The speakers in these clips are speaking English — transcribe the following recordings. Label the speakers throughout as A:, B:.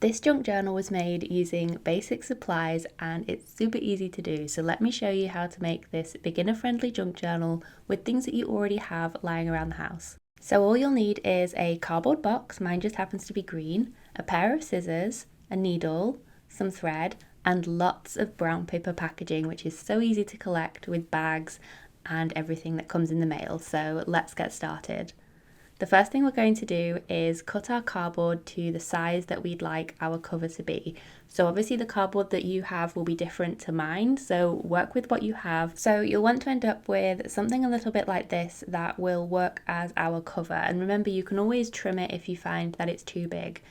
A: This junk journal was made using basic supplies and it's super easy to do. So let me show you how to make this beginner-friendly junk journal with things that you already have lying around the house. So all you'll need is a cardboard box, mine just happens to be green, a pair of scissors, a needle, some thread, and lots of brown paper packaging, which is so easy to collect with bags and everything that comes in the mail. So let's get started. The first thing we're going to do is cut our cardboard to the size that we'd like our cover to be. So obviously the cardboard that you have will be different to mine, so work with what you have. So you'll want to end up with something a little bit like this that will work as our cover. And remember, you can always trim it if you find that it's too big.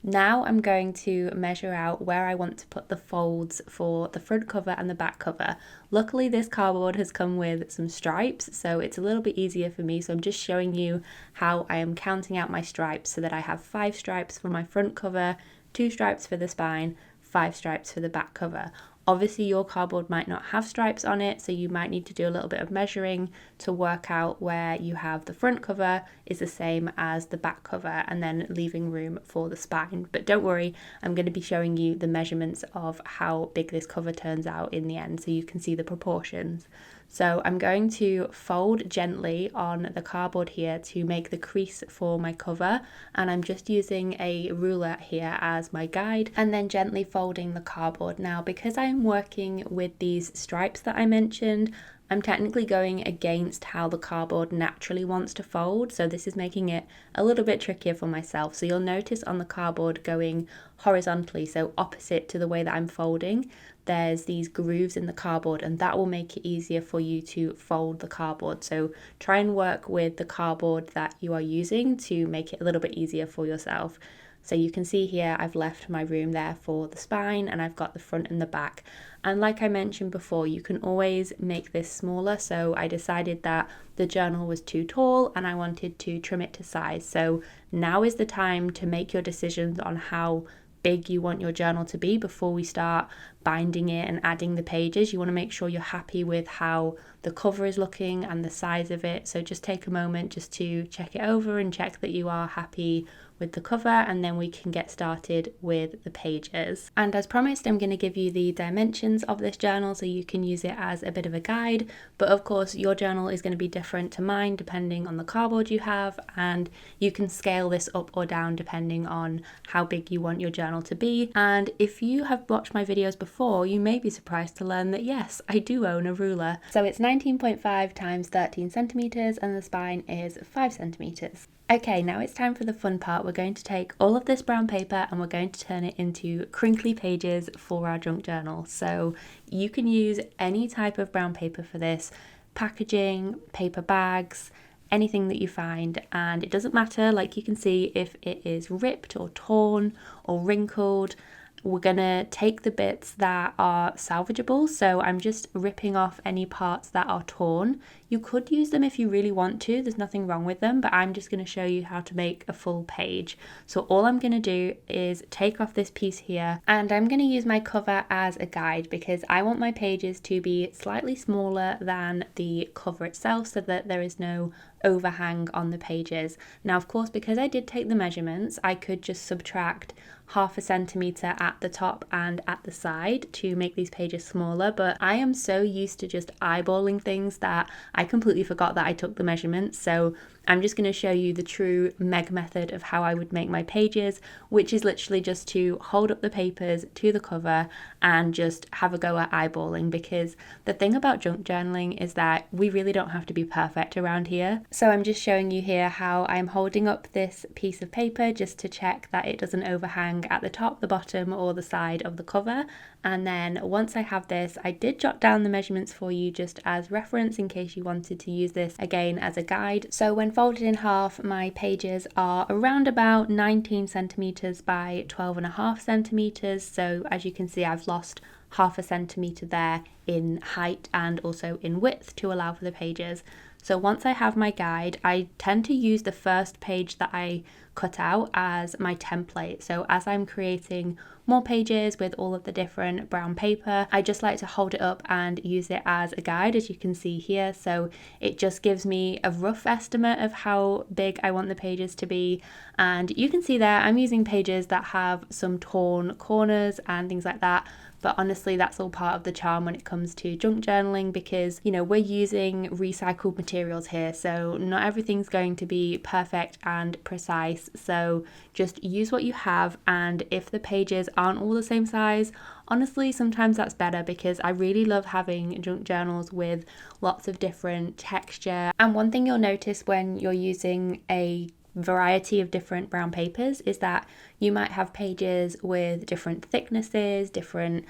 A: Now I'm going to measure out where I want to put the folds for the front cover and the back cover. Luckily this cardboard has come with some stripes, so it's a little bit easier for me. So I'm just showing you how I am counting out my stripes so that I have 5 stripes for my front cover, 2 stripes for the spine, 5 stripes for the back cover. Obviously your cardboard might not have stripes on it, so you might need to do a little bit of measuring to work out where you have the front cover is the same as the back cover, and then leaving room for the spine. But don't worry, I'm going to be showing you the measurements of how big this cover turns out in the end so you can see the proportions. So I'm going to fold gently on the cardboard here to make the crease for my cover, and I'm just using a ruler here as my guide and then gently folding the cardboard. Now because I'm working with these stripes that I mentioned, I'm technically going against how the cardboard naturally wants to fold, so this is making it a little bit trickier for myself. So you'll notice on the cardboard going horizontally, so opposite to the way that I'm folding, there's these grooves in the cardboard, and that will make it easier for you to fold the cardboard. So try and work with the cardboard that you are using to make it a little bit easier for yourself. So you can see here I've left my room there for the spine, and I've got the front and the back. And like I mentioned before, you can always make this smaller. So I decided that the journal was too tall and I wanted to trim it to size. So now is the time to make your decisions on how big you want your journal to be before we start binding it and adding the pages. You want to make sure you're happy with how the cover is looking and the size of it. So just take a moment just to check it over and check that you are happy with the cover, and then we can get started with the pages. And as promised, I'm going to give you the dimensions of this journal so you can use it as a bit of a guide. But of course your journal is going to be different to mine depending on the cardboard you have, and you can scale this up or down depending on how big you want your journal to be. And if you have watched my videos before, you may be surprised to learn that yes, I do own a ruler. So it's 19.5 times 13 centimeters and the spine is 5 centimeters. Okay, now it's time for the fun part. We're going to take all of this brown paper and we're going to turn it into crinkly pages for our junk journal. So you can use any type of brown paper for this, packaging, paper bags, anything that you find, and it doesn't matter, like you can see, if it is ripped or torn or wrinkled. We're gonna take the bits that are salvageable, so I'm just ripping off any parts that are torn. You could use them if you really want to, there's nothing wrong with them, but I'm just gonna show you how to make a full page. So all I'm gonna do is take off this piece here, and I'm gonna use my cover as a guide because I want my pages to be slightly smaller than the cover itself so that there is no overhang on the pages. Now of course, because I did take the measurements, I could just subtract 1/2 centimeter at the top and at the side to make these pages smaller, but I am so used to just eyeballing things that I completely forgot that I took the measurements. So I'm just going to show you the true Meg method of how I would make my pages, which is literally just to hold up the papers to the cover and just have a go at eyeballing, because the thing about junk journaling is that we really don't have to be perfect around here. So I'm just showing you here how I'm holding up this piece of paper just to check that it doesn't overhang at the top, the bottom or the side of the cover. And then once I have this, I did jot down the measurements for you just as reference in case you wanted to use this again as a guide. So when folded in half, my pages are around about 19 centimeters by 12.5 centimeters. So as you can see, I've lost 1/2 centimeter there in height and also in width to allow for the pages. So once I have my guide, I tend to use the first page that I cut out as my template. So as I'm creating more pages with all of the different brown paper, I just like to hold it up and use it as a guide, as you can see here. So it just gives me a rough estimate of how big I want the pages to be. And you can see there I'm using pages that have some torn corners and things like that. But honestly, that's all part of the charm when it comes to junk journaling, because, you know, we're using recycled materials here. So not everything's going to be perfect and precise. So just use what you have. And if the pages aren't all the same size, honestly, sometimes that's better, because I really love having junk journals with lots of different texture. And one thing you'll notice when you're using a variety of different brown papers is that you might have pages with different thicknesses, different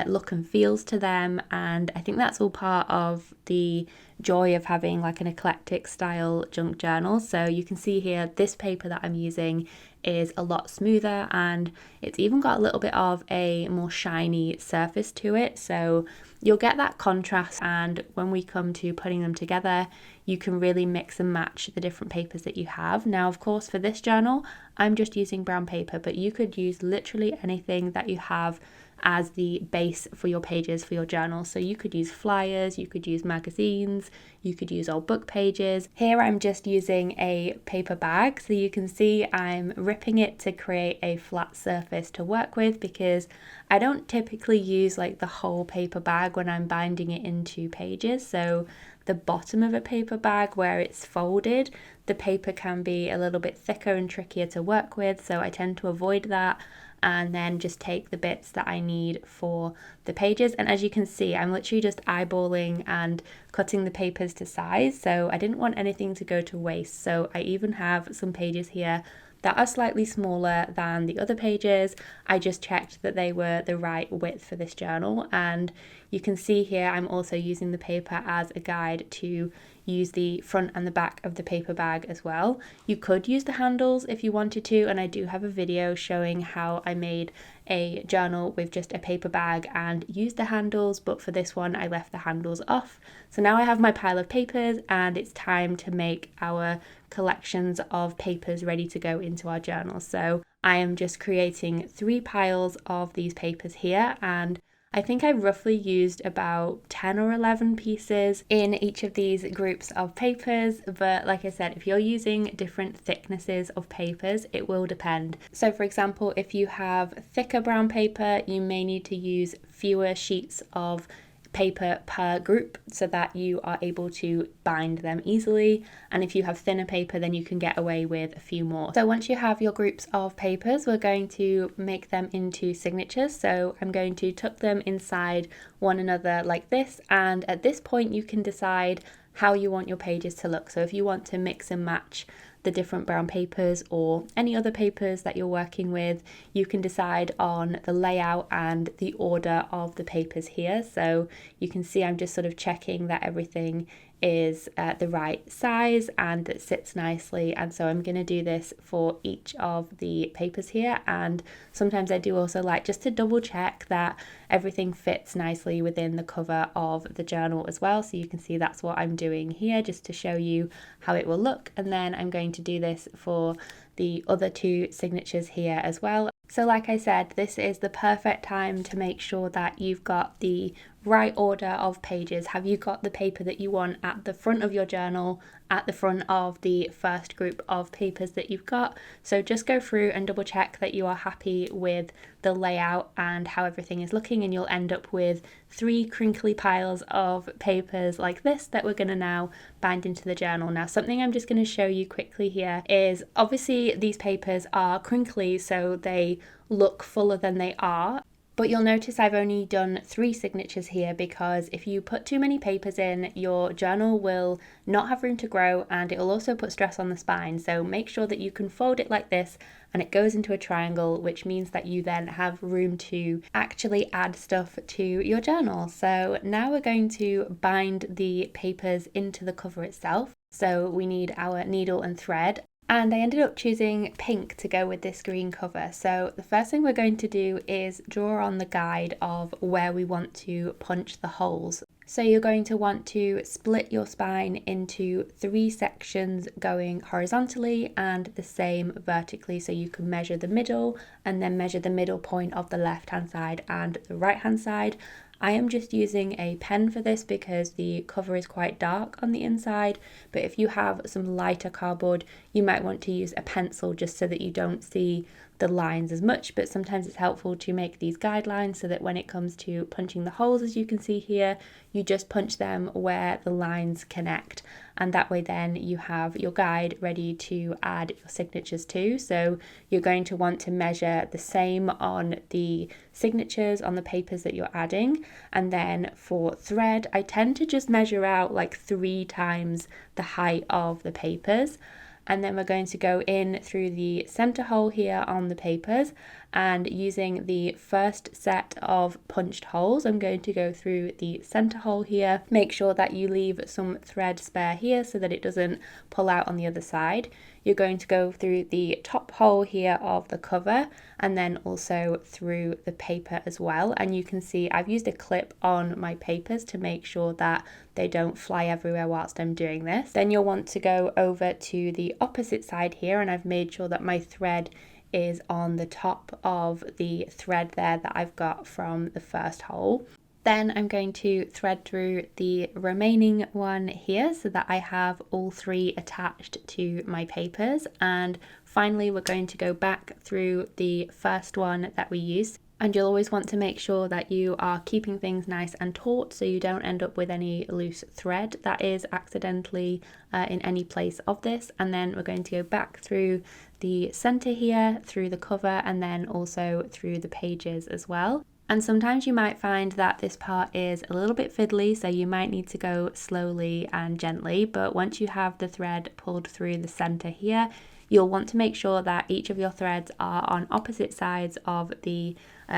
A: look and feels to them, and I think that's all part of the joy of having like an eclectic style junk journal. So you can see here this paper that I'm using is a lot smoother, and it's even got a little bit of a more shiny surface to it, so you'll get that contrast. And when we come to putting them together, you can really mix and match the different papers that you have. Now, of course, for this journal, I'm just using brown paper, but you could use literally anything that you have as the base for your pages for your journal. So you could use flyers, you could use magazines, you could use old book pages. Here I'm just using a paper bag, so you can see I'm ripping it to create a flat surface to work with, because I don't typically use like the whole paper bag when I'm binding it into pages. So the bottom of a paper bag where it's folded, the paper can be a little bit thicker and trickier to work with, so I tend to avoid that and then just take the bits that I need for the pages. And as you can see, I'm literally just eyeballing and cutting the papers to size, so I didn't want anything to go to waste. So I even have some pages here that are slightly smaller than the other pages. I just checked that they were the right width for this journal, and you can see here I'm also using the paper as a guide to use the front and the back of the paper bag as well. You could use the handles if you wanted to, and I do have a video showing how I made a journal with just a paper bag and used the handles, but for this one I left the handles off. So now I have my pile of papers, and it's time to make our collections of papers ready to go into our journal. So I am just creating 3 piles of these papers here, and I think I roughly used about 10 or 11 pieces in each of these groups of papers, but like I said, if you're using different thicknesses of papers, it will depend. So for example, if you have thicker brown paper, you may need to use fewer sheets of paper per group so that you are able to bind them easily, and if you have thinner paper, then you can get away with a few more. So once you have your groups of papers, we're going to make them into signatures. So I'm going to tuck them inside one another like this, and at this point you can decide how you want your pages to look. So if you want to mix and match the different brown papers or any other papers that you're working with, you can decide on the layout and the order of the papers here. So you can see I'm just sort of checking that everything is the right size and it sits nicely, and so I'm going to do this for each of the papers here. And sometimes I do also like just to double check that everything fits nicely within the cover of the journal as well. So you can see that's what I'm doing here, just to show you how it will look. And then I'm going to do this for the other 2 signatures here as well. So like I said, this is the perfect time to make sure that you've got the right order of pages. Have you got the paper that you want at the front of your journal, at the front of the first group of papers that you've got? So just go through and double check that you are happy with the layout and how everything is looking, and you'll end up with 3 crinkly piles of papers like this that we're going to now bind into the journal. Now, something I'm just going to show you quickly here is, obviously these papers are crinkly, so they look fuller than they are. But you'll notice I've only done 3 signatures here, because if you put too many papers in, your journal will not have room to grow, and it will also put stress on the spine. So make sure that you can fold it like this and it goes into a triangle, which means that you then have room to actually add stuff to your journal. So now we're going to bind the papers into the cover itself. So we need our needle and thread. And I ended up choosing pink to go with this green cover. So the first thing we're going to do is draw on the guide of where we want to punch the holes. So you're going to want to split your spine into 3 sections going horizontally and the same vertically, so you can measure the middle and then measure the middle point of the left hand side and the right hand side. I am just using a pen for this because the cover is quite dark on the inside, but if you have some lighter cardboard, you might want to use a pencil just so that you don't see the lines as much, but sometimes it's helpful to make these guidelines so that when it comes to punching the holes, as you can see here, you just punch them where the lines connect, and that way then you have your guide ready to add your signatures to. So you're going to want to measure the same on the signatures on the papers that you're adding, and then for thread I tend to just measure out like 3 times the height of the papers. And then we're going to go in through the center hole here on the papers, and using the first set of punched holes, I'm going to go through the center hole here. Make sure that you leave some thread spare here so that it doesn't pull out on the other side. You're going to go through the top hole here of the cover and then also through the paper as well. And you can see I've used a clip on my papers to make sure that they don't fly everywhere whilst I'm doing this. Then you'll want to go over to the opposite side here, and I've made sure that my thread is on the top of the thread there that I've got from the first hole. Then I'm going to thread through the remaining one here so that I have all 3 attached to my papers. And finally, we're going to go back through the first one that we used. And you'll always want to make sure that you are keeping things nice and taut so you don't end up with any loose thread that is accidentally in any place of this. And then we're going to go back through the center here, through the cover, and then also through the pages as well. And sometimes you might find that this part is a little bit fiddly, so you might need to go slowly and gently, but once you have the thread pulled through the center here, you'll want to make sure that each of your threads are on opposite sides of the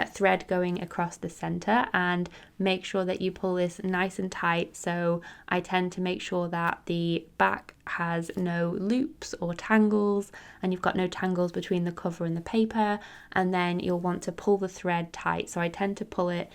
A: thread going across the center, and make sure that you pull this nice and tight. So I tend to make sure that the back has no loops or tangles, and you've got no tangles between the cover and the paper, and then you'll want to pull the thread tight. So I tend to pull it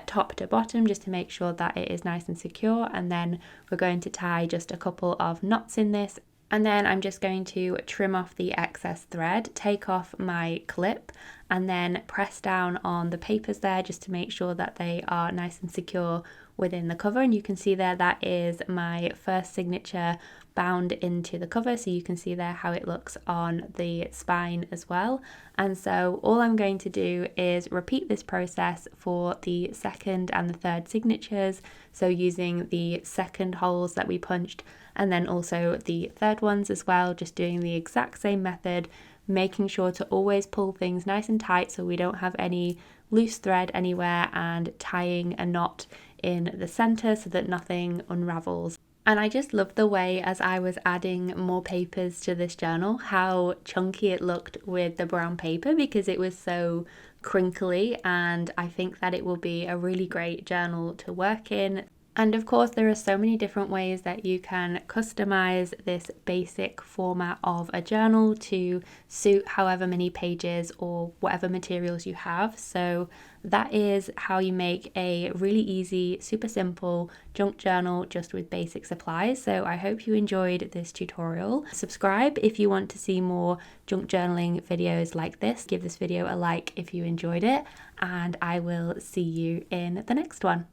A: top to bottom just to make sure that it is nice and secure, and then we're going to tie just a couple of knots in this. And then I'm just going to trim off the excess thread, take off my clip, and then press down on the papers there just to make sure that they are nice and secure within the cover. And you can see there that is my first signature bound into the cover, so you can see there how it looks on the spine as well. And so all I'm going to do is repeat this process for the second and the third signatures, so using the second holes that we punched and then also the third ones as well, just doing the exact same method, making sure to always pull things nice and tight so we don't have any loose thread anywhere, and tying a knot in the center so that nothing unravels. And I just loved the way, as I was adding more papers to this journal, how chunky it looked with the brown paper because it was so crinkly, and I think that it will be a really great journal to work in. And of course, there are so many different ways that you can customize this basic format of a journal to suit however many pages or whatever materials you have. So that is how you make a really easy, super simple junk journal just with basic supplies. So I hope you enjoyed this tutorial. Subscribe if you want to see more junk journaling videos like this. Give this video a like if you enjoyed it, and I will see you in the next one.